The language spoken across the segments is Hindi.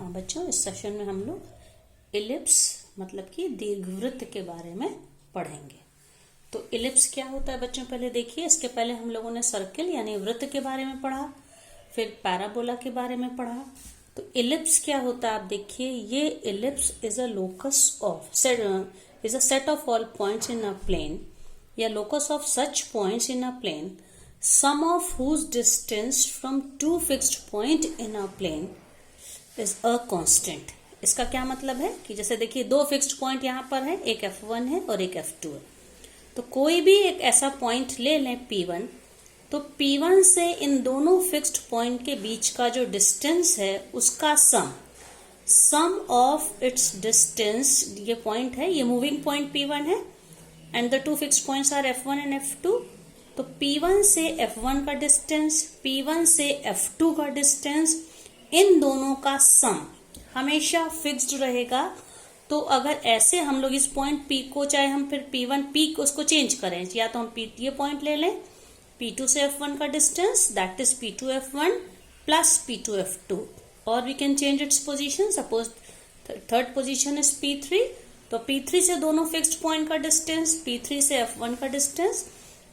हाँ बच्चों, इस सेशन में हम लोग इलिप्स मतलब कि दीर्घवृत्त के बारे में पढ़ेंगे। तो इलिप्स क्या होता है बच्चों, पहले देखिए। इसके पहले हम लोगों ने सर्किल यानी वृत्त के बारे में पढ़ा, फिर पैराबोला के बारे में पढ़ा। तो इलिप्स क्या होता है आप देखिए। ये ellipse is a locus of is a set of all points in a plane या locus of such points in a plane, sum of whose distance from two fixed point in a plane is a constant। इसका क्या मतलब है कि जैसे देखिए दो फिक्स्ड पॉइंट यहाँ पर है, एक F1 है और एक F2 है। तो कोई भी एक ऐसा पॉइंट ले लें P1, तो P1 से इन दोनों फिक्स्ड पॉइंट के बीच का जो डिस्टेंस है उसका सम ऑफ इट्स डिस्टेंस, ये पॉइंट है, ये मूविंग पॉइंट P1 है and the two fixed points are F1 and F2। तो P1 से F1 का डिस्टेंस, P1 से F2 का डिस्टेंस, इन दोनों का सम हमेशा फिक्स्ड रहेगा। तो अगर ऐसे हम लोग इस पॉइंट P को, चाहे हम फिर P1 P को उसको चेंज करें, या तो हम ये पॉइंट ले लें, P2 से F1 का distance that is P2 F1 plus P2 F2, और we can change its position. Suppose third position is P3, तो P3 से दोनों फिक्स्ड पॉइंट का डिस्टेंस, P3 से F1 का डिस्टेंस,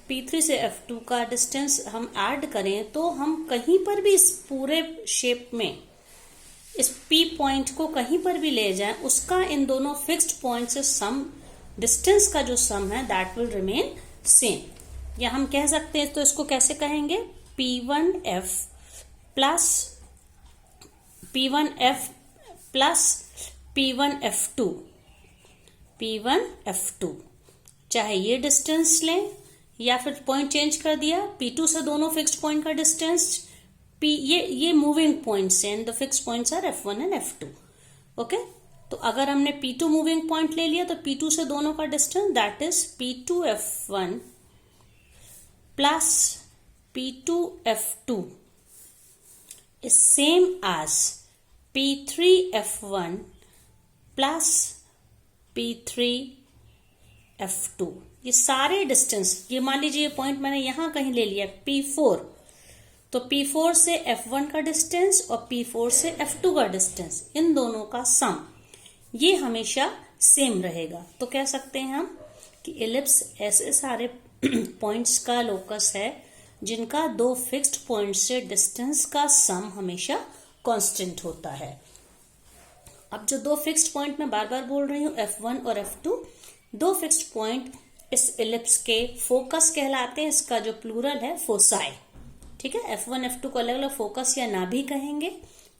P3 से F2 का डिस्टेंस हम ऐड करें तो हम कहीं पर भी इस पूरे शेप में इस P पॉइंट को कहीं पर भी ले जाएं, उसका इन दोनों फिक्स्ड पॉइंट से सम, डिस्टेंस का जो सम है दैट विल रिमेन सेम। या हम कह सकते हैं, तो इसको कैसे कहेंगे, P1F प्लस P1F2, चाहे ये डिस्टेंस लें या फिर पॉइंट चेंज कर दिया, P2 से दोनों फिक्स्ड पॉइंट का डिस्टेंस, ये मूविंग पॉइंट्स हैं and the fixed points are F1 and F2। Okay, तो अगर हमने P2 मूविंग पॉइंट ले लिया तो P2 से दोनों का distance that is P2F1 plus P2F2 is same as P3F1 plus P3F2। ये सारे डिस्टेंस, ये मान लीजिए ये पॉइंट मैंने यहां कहीं ले लिया P4, तो P4 से F1 का डिस्टेंस और P4 से F2 का डिस्टेंस, इन दोनों का सम ये हमेशा सेम रहेगा। तो कह सकते हैं हम कि इलिप्स ऐसे सारे पॉइंट्स का लोकस है जिनका दो फिक्स्ड पॉइंट से डिस्टेंस का सम हमेशा कांस्टेंट होता है। अब जो दो फिक्स्ड पॉइंट मैं बार बार बोल रही हूं F1 और F2, दो फिक्स्ड पॉइंट इस इलिप्स के फोकस कहलाते हैं। इसका जो प्लूरल है फोसाई, ठीक है। F1 F2 को अलग अलग फोकस या नाभि कहेंगे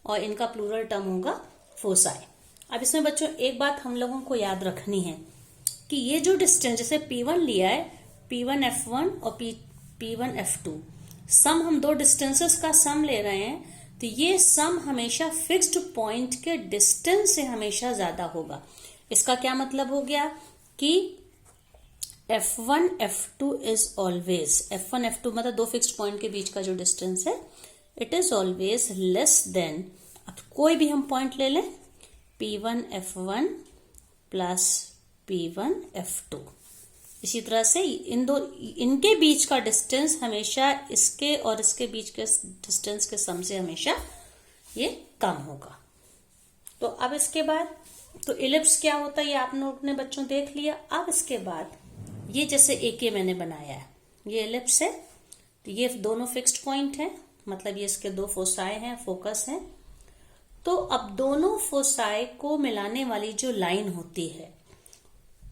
और इनका प्लूरल टर्म होगा फोसाई। अब इसमें बच्चों एक बात हम लोगों को याद रखनी है कि ये जो डिस्टेंस, जैसे P1 लिया है, P1 F1 और P1 F2, सम हम दो डिस्टेंसेस का सम ले रहे हैं, तो ये सम हमेशा फिक्स्ड पॉइंट के डिस्टेंस से हमेशा ज्यादा होगा। इसका क्या मतलब हो गया कि F1 F2 is always, F1 F2 मतलब दो फिक्स्ड पॉइंट के बीच का जो डिस्टेंस है, it is always less than, अब कोई भी हम पॉइंट ले लें, P1 F1 plus P1 F2। इसी तरह से इनके बीच का डिस्टेंस हमेशा इसके और इसके बीच के डिस्टेंस के सम से हमेशा ये कम होगा। तो अब इसके बाद तो इलिप्स क्या होता है ये आप लोग ने बच्चों देख लिया। अब इसके बाद ये जैसे एक मैंने बनाया है, ये इलिप्स है, तो ये दोनों फिक्स्ड पॉइंट है, मतलब ये इसके दो फोसाई हैं, फोकस हैं। तो अब दोनों फोसाई को मिलाने वाली जो लाइन होती है,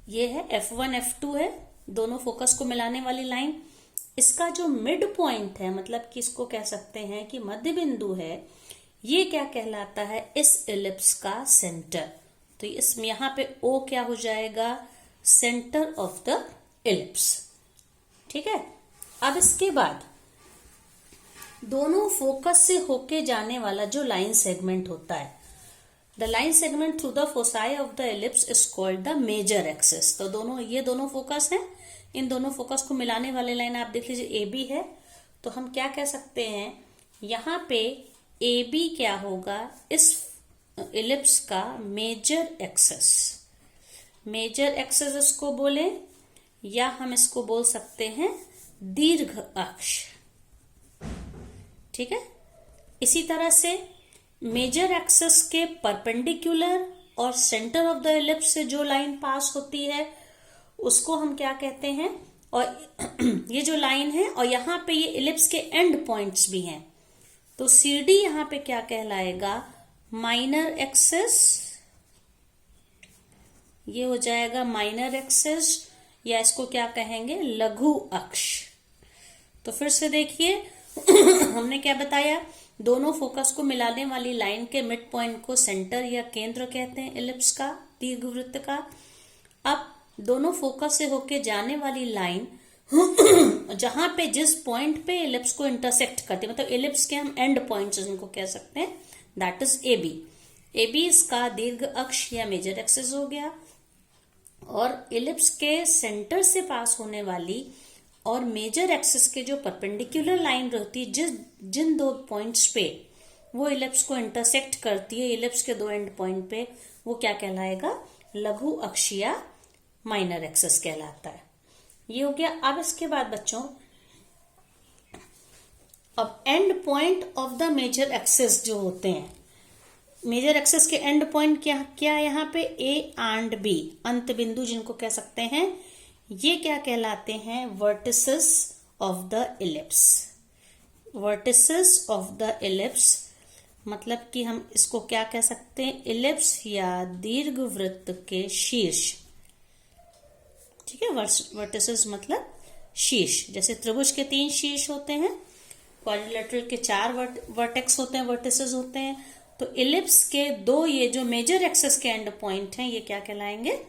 ये है F1 F2 है, दोनों फोकस को मिलाने वाली लाइन। इसका जो मिड पॉइंट है, मतलब कि इसको कह सकते हैं कि मध्य बिंदु है, ये क्या कहलाता है, इस इलिप्स का सेंटर। तो इसमें यहां पे O क्या हो जाएगा, सेंटर ऑफ द इलिप्स, ठीक है। अब इसके बाद दोनों फोकस से होके जाने वाला जो लाइन सेगमेंट होता है, the line segment through the foci of the ellipse is called the major axis. तो ये दोनों फोकस हैं, इन दोनों फोकस को मिलाने वाली लाइन आप देख लीजिए AB है, तो हम क्या कह सकते हैं, यहाँ पे AB क्या होगा, इस इलिप्स का मेजर एक्सिस। मेजर एक्सिस इसको बोले, या हम इसको बोल सकते हैं दीर्घ अक्ष, ठीक है। इसी तरह से मेजर एक्सिस के परपेंडिकुलर और सेंटर ऑफ द इलिप्स से जो लाइन पास होती है उसको हम क्या कहते हैं, और ये जो लाइन है और यहां पे ये इलिप्स के एंड पॉइंट्स भी हैं, तो सी डी यहां पे क्या कहलाएगा, माइनर एक्सिस, ये हो जाएगा माइनर एक्सिस, या इसको क्या कहेंगे, लघु अक्ष। तो फिर से देखिए हमने क्या बताया, दोनों फोकस को मिलाने वाली लाइन के मिड पॉइंट को सेंटर या केंद्र कहते हैं इलिप्स का, दीर्घवृत्त का। अब दोनों फोकस से होके जाने वाली लाइन जहां पे जिस पॉइंट पे इलिप्स को इंटरसेक्ट करती है, मतलब इलिप्स के हम एंड पॉइंट्स उनको कह सकते हैं, that is A B. A B इसका दीर्घ अक्ष या मेजर एक्सिस हो गया, और इलिप्स के सेंटर से पास होने वाली और मेजर एक्सिस के जो परपेंडिकुलर लाइन रहती है, जिन दो पॉइंट्स पे वो इलिप्स को इंटरसेक्ट करती है, इलिप्स के दो एंड पॉइंट पे, वो क्या कहलाएगा, लघु अक्ष या माइनर एक्सिस कहलाता है। ये हो गया। अब इसके बाद बच्चों, अब end point of the major axis जो होते हैं, मेजर एक्सिस के एंड पॉइंट क्या क्या यहाँ पे, ए एंड बी, अंत बिंदु जिनको कह सकते हैं, ये क्या कहलाते हैं, vertices of the ellipse. Vertices of the ellipse मतलब कि हम इसको क्या कह सकते हैं, इलिप्स या दीर्घवृत्त के शीर्ष। ठीक है, वर्टिसेस मतलब शीर्ष, जैसे त्रिभुज के 3 शीर्ष होते हैं, क्वाड्रिलेटरल के 4 वर्टेक्स होते हैं, वर्टिसेस होते हैं, तो इलिप्स के 2 ये जो मेजर एक्सिस के एंड पॉइंट हैं, ये क्या कहलाएंगे,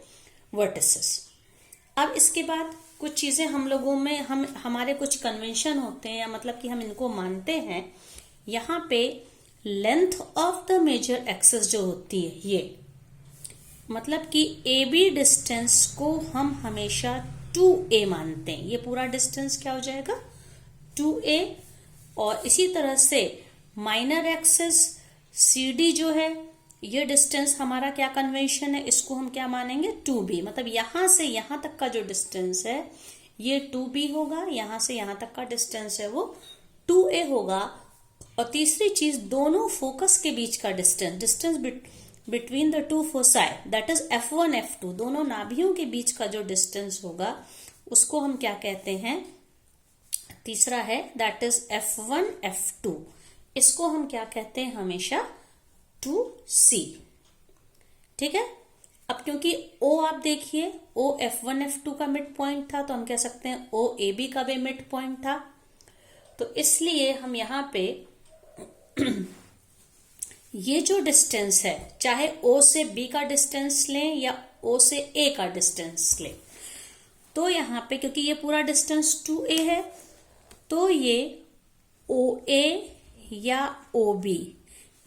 वर्टिसेस। अब इसके बाद कुछ चीजें हम लोगों में हमारे कुछ कन्वेंशन होते हैं, या मतलब कि हम इनको मानते हैं। यहाँ पे length of the major axis जो होती है, ये मतलब कि ए बी डिस्टेंस को हम हमेशा 2a मानते हैं। ये पूरा डिस्टेंस क्या हो जाएगा, 2a। और इसी तरह से माइनर एक्सिस सी डी जो है, ये डिस्टेंस हमारा क्या कन्वेंशन है, इसको हम क्या मानेंगे, 2b। मतलब यहां से यहां तक का जो डिस्टेंस है ये 2b होगा, यहां से यहां तक का डिस्टेंस है वो 2a होगा। और तीसरी चीज, दोनों फोकस के बीच का distance between the 2 foci, that is F1 F2, दोनों नाभियों के बीच का जो डिस्टेंस होगा उसको हम क्या कहते हैं, तीसरा है दैट इज F1 F2, इसको हम क्या कहते हैं हमेशा 2c। ठीक है। अब क्योंकि O आप देखिए, O F1 F2 का मिड पॉइंट था, तो हम कह सकते हैं O AB का भी मिड पॉइंट था, तो इसलिए हम यहां पे ये जो डिस्टेंस है, चाहे O से B का डिस्टेंस लें या O से A का डिस्टेंस लें, तो यहां पे क्योंकि ये पूरा डिस्टेंस 2a है, तो ये OA या OB,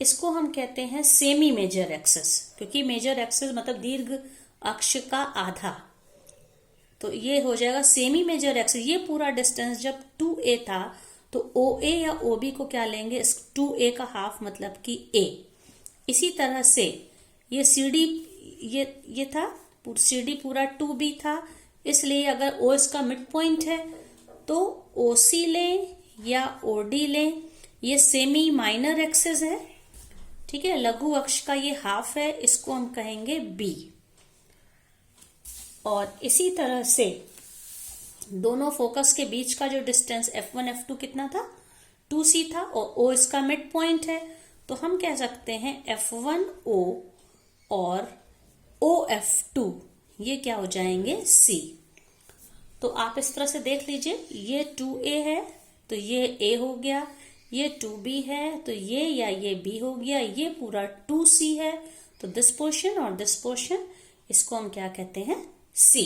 इसको हम कहते हैं सेमी मेजर एक्सिस, क्योंकि मेजर एक्सिस मतलब दीर्घ अक्ष का आधा, तो ये हो जाएगा सेमी मेजर एक्सिस। ये पूरा डिस्टेंस जब 2a था, तो OA या OB को क्या लेंगे, इस 2a का हाफ मतलब कि a। इसी तरह से ये CD, ये था CD पूरा 2b था, इसलिए अगर O इसका मिड पॉइंट है तो OC लें या OD लें, ये सेमी माइनर एक्सिस है। ठीक है, लघु अक्ष का ये हाफ है, इसको हम कहेंगे B। और इसी तरह से दोनों फोकस के बीच का जो डिस्टेंस F1 F2 कितना था, 2c था, और O इसका मिड पॉइंट है, तो हम कह सकते हैं F1O और OF2 ये क्या हो जाएंगे, C। तो आप इस तरह से देख लीजिए, ये 2a है तो ये a हो गया, ये 2b है तो ये b हो गया, ये पूरा 2c है, तो दिस पोर्शन और दिस पोर्शन, इसको हम क्या कहते हैं, C।